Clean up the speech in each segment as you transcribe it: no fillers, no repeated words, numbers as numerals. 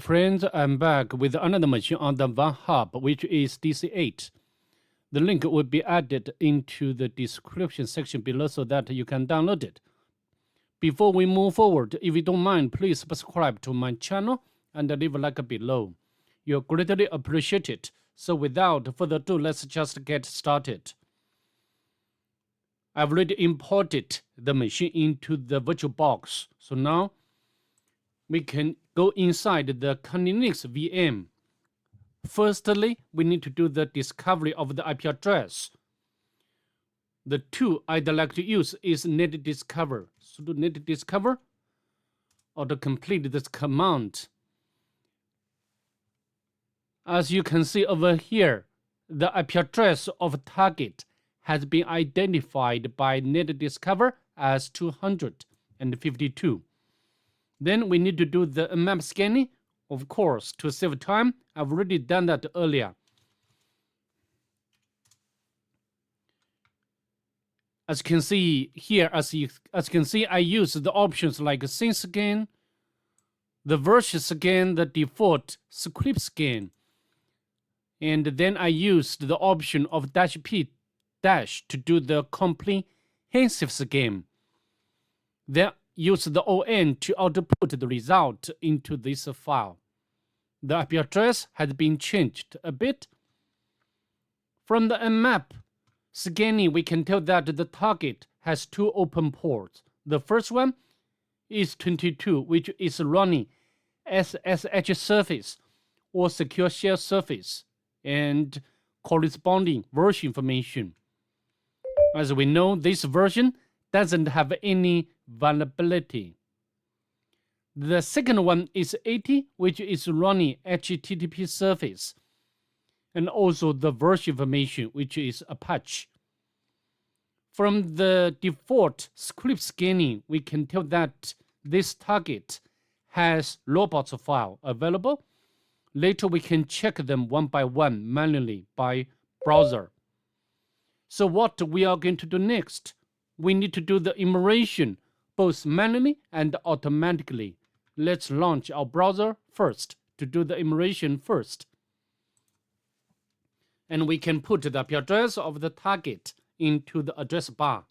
Friends, I'm back with another machine on the Vulnhub, which is DC8. The link will be added into the description section below so that you can download it. Before we move forward, if you don't mind, please subscribe to my channel and leave a like below. You're greatly appreciated. So without further ado, let's just get started. I've already imported the machine into the VirtualBox. So now we can go inside the Linux VM. Firstly, we need to do the discovery of the IP address. The tool I'd like to use is net discover. So to net discover, or to complete this command. As you can see over here, the IP address of target has been identified by net discover as 252. Then we need to do the map scanning. Of course, to save time, I've already done that earlier. As you can see here, as you can see, I use the options like scene scan, the version scan, the default script scan. And then I used the option of -P- to do the comprehensive scan. Then use the ON to output the result into this file. The IP address has been changed a bit. From the map scanning, we can tell that the target has two open ports. The first one is 22, which is running SSH service or secure shell service and corresponding version information. As we know, this version doesn't have any vulnerability. The second one is 80, which is running HTTP service, and also the version information, which is Apache. From the default script scanning, we can tell that this target has robots file available. Later, we can check them one by one manually by browser. So what we are going to do next, we need to do the enumeration both manually and automatically. Let's launch our browser first to do the enumeration first. And we can put the IP address of the target into the address bar.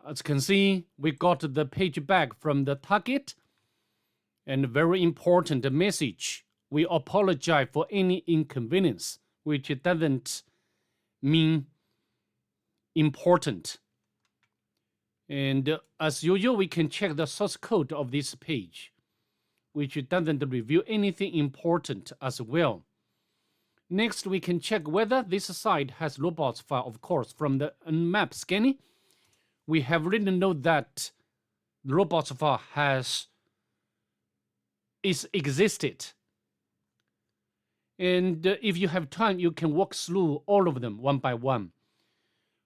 As you can see, we got the page back from the target. And very important message, we apologize for any inconvenience, which doesn't mean important. And as usual, we can check the source code of this page, which doesn't reveal anything important as well. Next, we can check whether this site has robots file. Of course, from the map scanning, we have already know that the robots file is existed. And if you have time, you can walk through all of them one by one.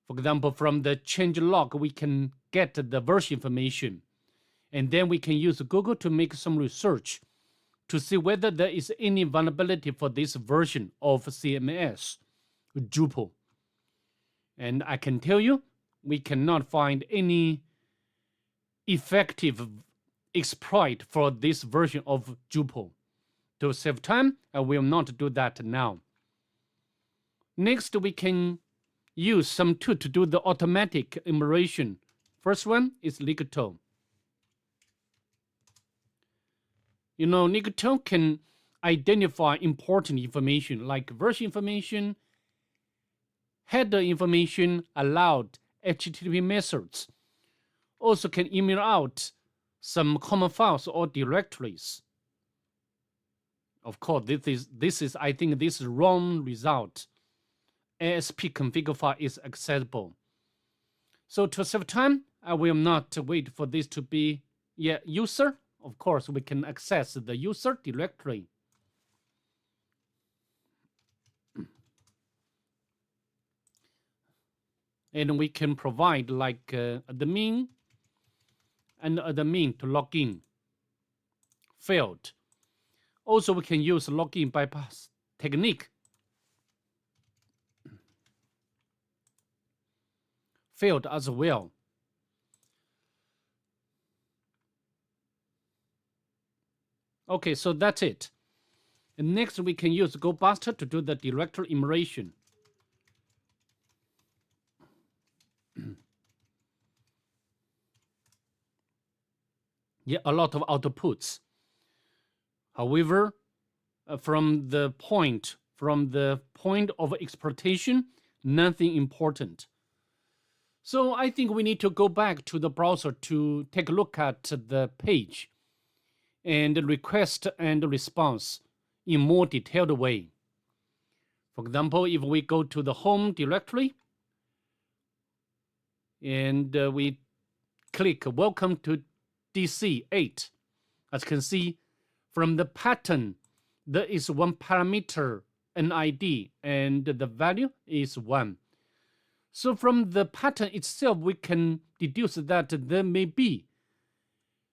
For example, from the change log, we can get the version information. And then we can use Google to make some research to see whether there is any vulnerability for this version of CMS, Drupal. And I can tell you, we cannot find any effective exploit for this version of Drupal. To save time, I will not do that now. Next, we can use some tool to do the automatic enumeration. First one is Ligato. You know, Ligato can identify important information like version information, header information, allowed HTTP methods. Also can email out some common files or directories. Of course, this is I think this is wrong result. ASP configure file is accessible. So to save time, I will not wait for this to be user. Of course, we can access the user directory. And we can provide like admin and admin to log in. Failed. Also, we can use login bypass technique. Failed as well. Okay, so that's it. And next, we can use GoBuster to do the directory enumeration. Yeah, a lot of outputs. However, from the point of exploitation, nothing important. So I think we need to go back to the browser to take a look at the page and request and response in more detailed way. For example, if we go to the home directory and we click welcome to DC8, as you can see from the pattern, there is one parameter, an ID, and the value is 1. So from the pattern itself, we can deduce that there may be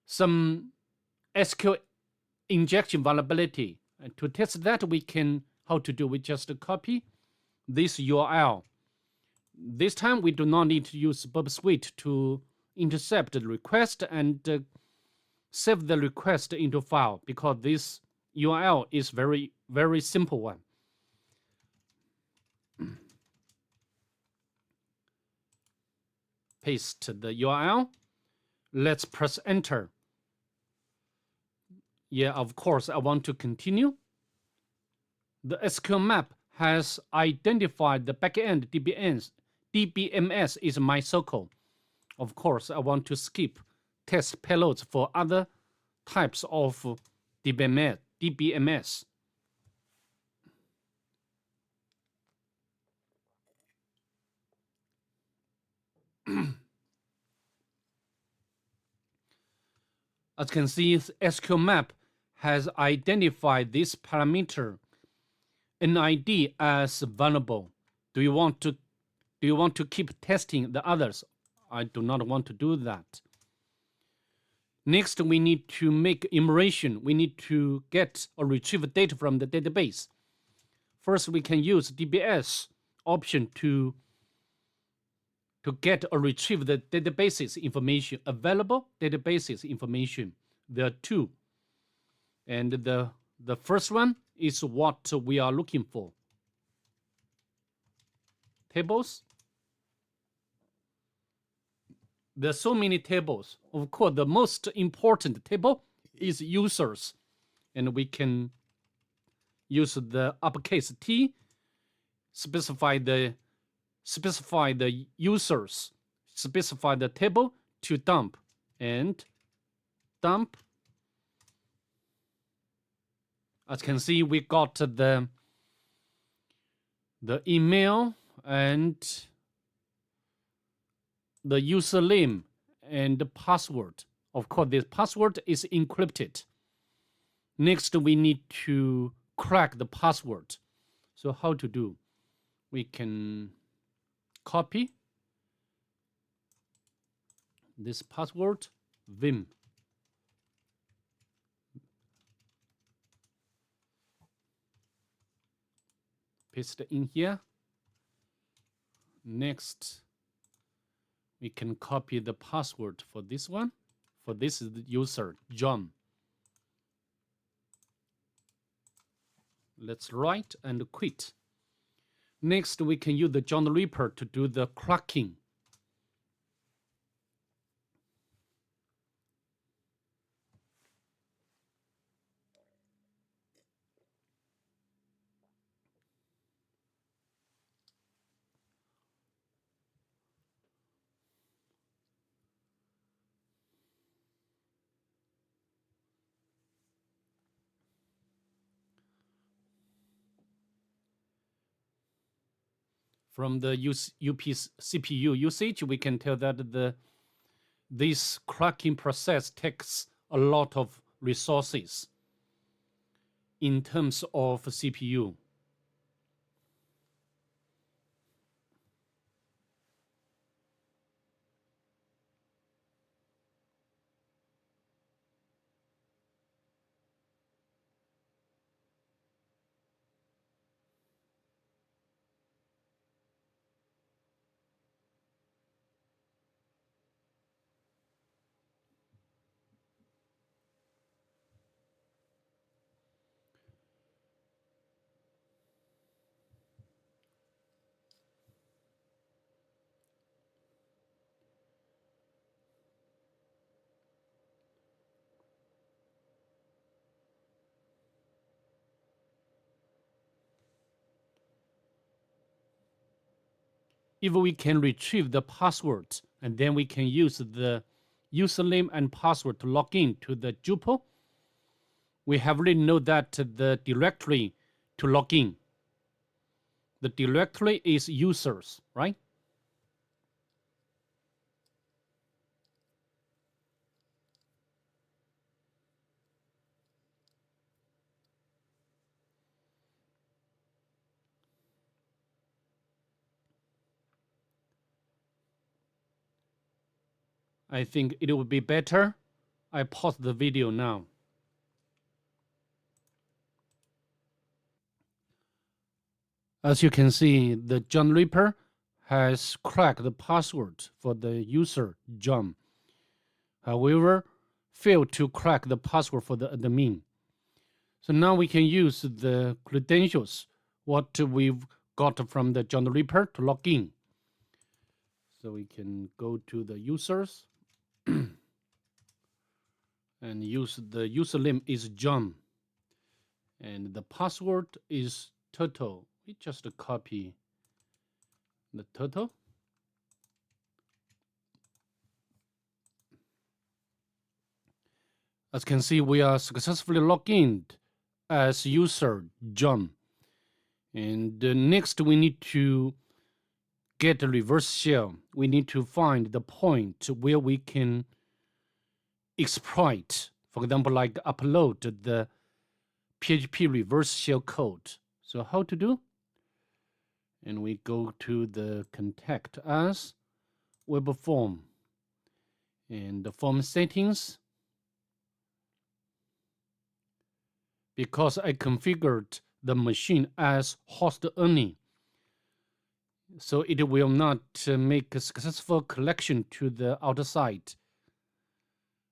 some SQL injection vulnerability. And to test that, how to do? We just copy this URL. This time, we do not need to use Bob Suite to intercept the request and save the request into file, because this URL is very, very simple one. Paste the URL. Let's press enter. Yeah, of course, I want to continue. The SQL map has identified the backend DBMS is MySQL. Of course, I want to skip test payloads for other types of DBMS. As you can see, SQL map has identified this parameter NID as vulnerable. Do you want to keep testing the others? I do not want to do that. Next, we need to make enumeration. We need to get or retrieve data from the database. First, we can use DBS option to get or retrieve the databases information, available databases information. There are two. And the first one is what we are looking for. Tables. There are so many tables. Of course, the most important table is users. And we can use the uppercase T, specify the users, specify the table to dump, and dump. As you can see, we got the email and the username and the password. Of course, this password is encrypted. Next, we need to crack the password. So how to do? We can copy this password, vim. Paste it in here. Next, we can copy the password for this one. For this is the user, John. Let's write and quit. Next, we can use the John the Ripper to do the cracking. From the CPU usage, we can tell that this cracking process takes a lot of resources in terms of CPU. if we can retrieve the password, and then we can use the username and password to log in to the Drupal, we have already know that the directory to log in, the directory is users, right? I think it would be better I pause the video now. As you can see, the John Reaper has cracked the password for the user John. However, failed to crack the password for the admin. So now we can use the credentials, what we've got from the John Reaper to log in. So we can go to the users and use the username is John. And the password is turtle. We just copy the turtle. As you can see, we are successfully logged in as user John. And next we need to get a reverse shell. We need to find the point where we can exploit, for example, like upload the PHP reverse shell code. So how to do? And we go to the contact us web form and the form settings. Because I configured the machine as host only, so it will not make a successful connection to the outside.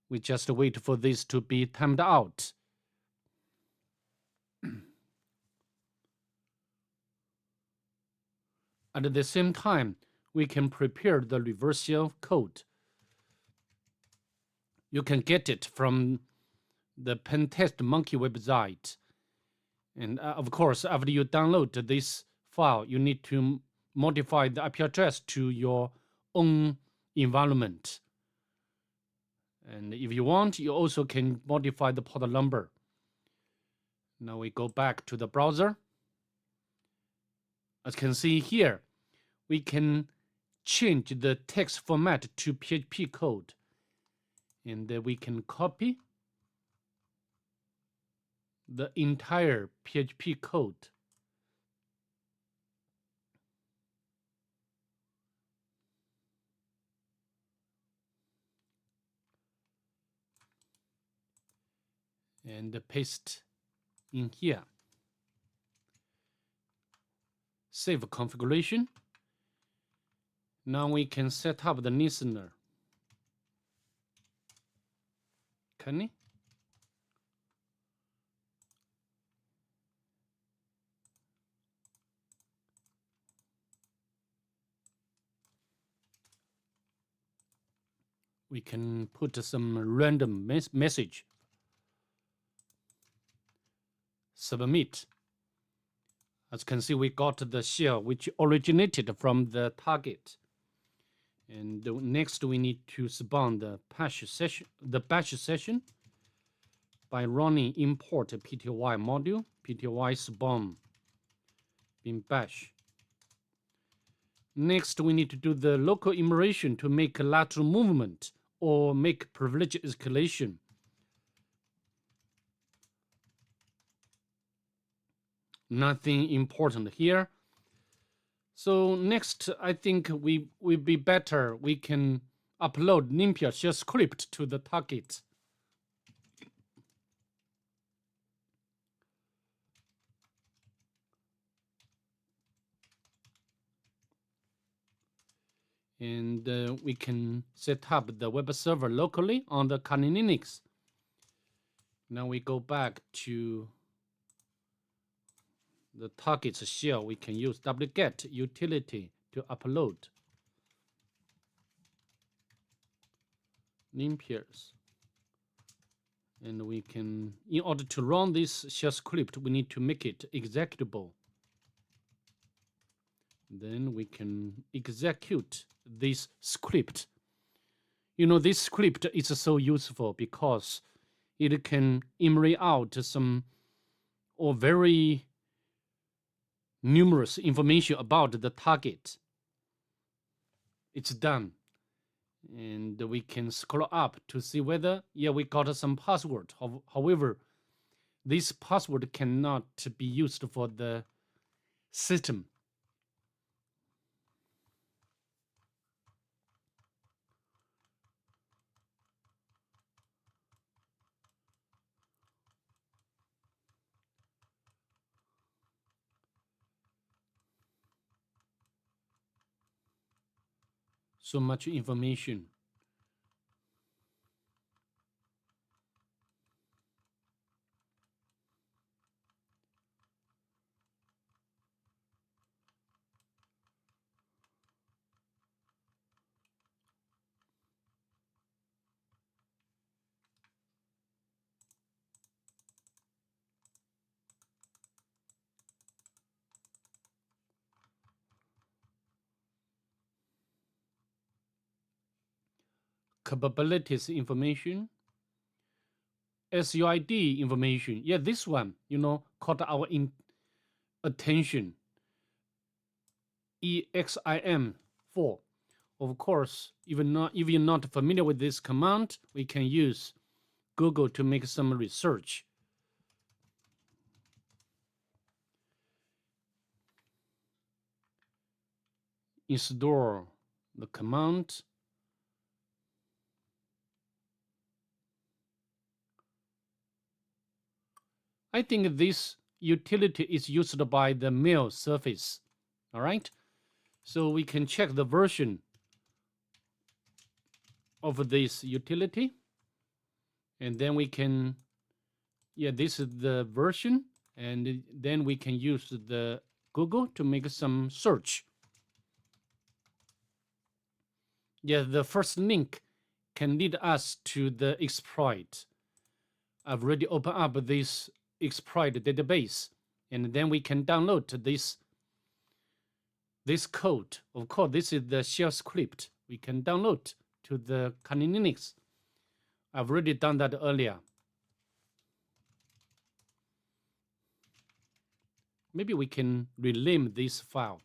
We just wait for this to be timed out. At the same time, we can prepare the reverse shell code. You can get it from the Pentest Monkey website. And of course, after you download this file, you need to modify the IP address to your own environment. And if you want, you also can modify the port number. Now we go back to the browser. As you can see here, we can change the text format to PHP code. And we can copy the entire PHP code. And paste in here. Save configuration. Now we can set up the listener. Can we? We can put some random message. Submit. As you can see, we got the shell which originated from the target. And next we need to spawn the batch session by running import pty module, pty spawn bin bash. Next we need to do the local immersion to make a lateral movement or make privilege escalation. Nothing important here. So next, I think we will be better. We can upload Nympia shell script to the target. And we can set up the web server locally on the Kali Linux. Now we go back to the target shell. We can use wget utility to upload Nympias. And we can, in order to run this shell script, we need to make it executable. Then we can execute this script. You know, this script is so useful because it can enumerate out some or very numerous information about the target. It's done. And we can scroll up to see whether, yeah, we got some password. However, this password cannot be used for the system. So much information. Capabilities information, SUID information. Yeah, this one, you know, caught our attention. EXIM4. Of course, if you're not familiar with this command, we can use Google to make some research. Install the command. I think this utility is used by the mail service. All right. So we can check the version of this utility. And then we can, yeah, this is the version. And then we can use the Google to make some search. Yeah, the first link can lead us to the exploit. I've already opened up this exploit database, and then we can download this code. Of course, this is the shell script we can download to the Kali Linux. I've already done that earlier. Maybe we can rename this file.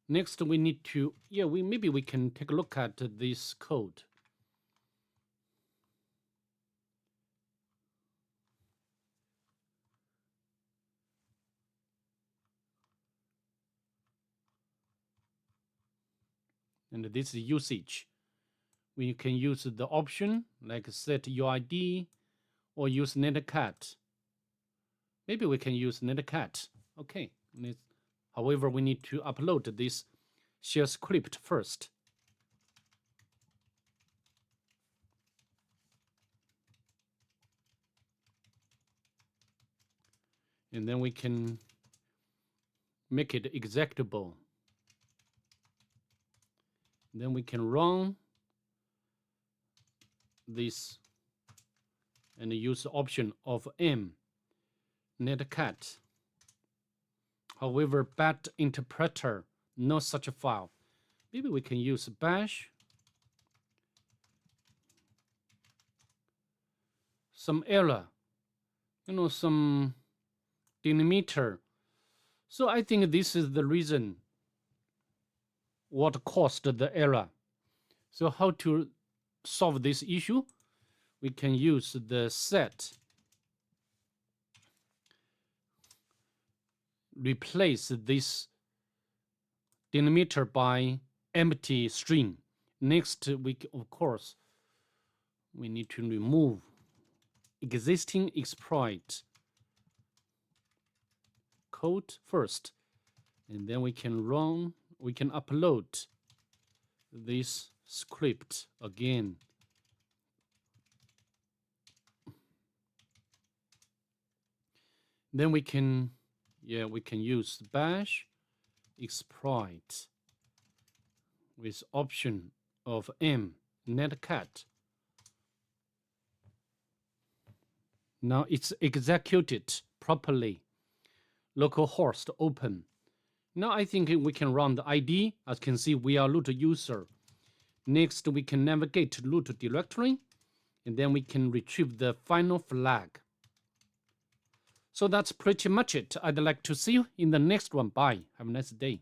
Next, we need to, yeah, maybe we can take a look at this code. And this is usage. We can use the option like set UID or use netcat. Maybe we can use netcat. Okay. However, we need to upload this shell script first. And then we can make it executable. Then we can run this and use the option of M netcat. However, bad interpreter, no such a file. Maybe we can use bash. Some error, you know, some delimiter. So I think this is the reason what caused the error. So how to solve this issue? We can use the set. Replace this delimiter by empty string. Next, of course, we need to remove existing exploit code first, and then we can upload this script again. Then we can use bash exploit with option of M netcat. Now it's executed properly. Localhost open. Now I think we can run the ID. As you can see, we are root user. Next, we can navigate to root directory, and then we can retrieve the final flag. So that's pretty much it. I'd like to see you in the next one. Bye. Have a nice day.